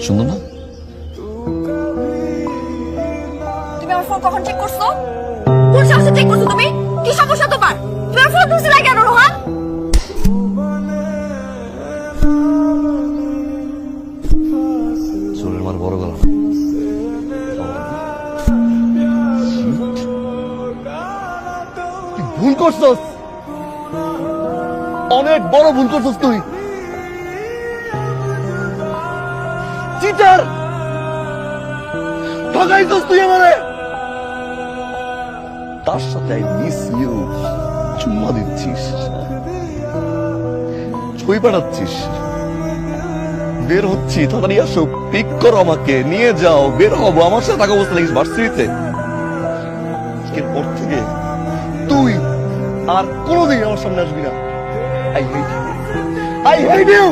সুন্দর না? তুমি আমার ফোন কখন চেক করছো? কোন সাহসে চেক করছো তুমি? কি সমস্যা তোমার? তুমি আমার ফোন ধরছিলে কেন রোহান? চোরের মার বড় গলা। তুই ভুল করছস, অনেক বড় ভুল করছস তুই। চিটার, ঠকাইছস তুই আমারে। তার সাথে আই মিস ইউ চুম্মা দিচ্ছিস, ছবি পাঠাচ্ছিস। বের হচ্ছি, তাড়াতাড়ি আসো, পিক করো, আমাকে নিয়ে যাও, বের হবো। আমার সাথে টাকা অবস্থা লাগিস ভার্সিটিতে। এরপর থেকে তুই আর কোনোদিন আমার সামনে আসবি না। I hate you.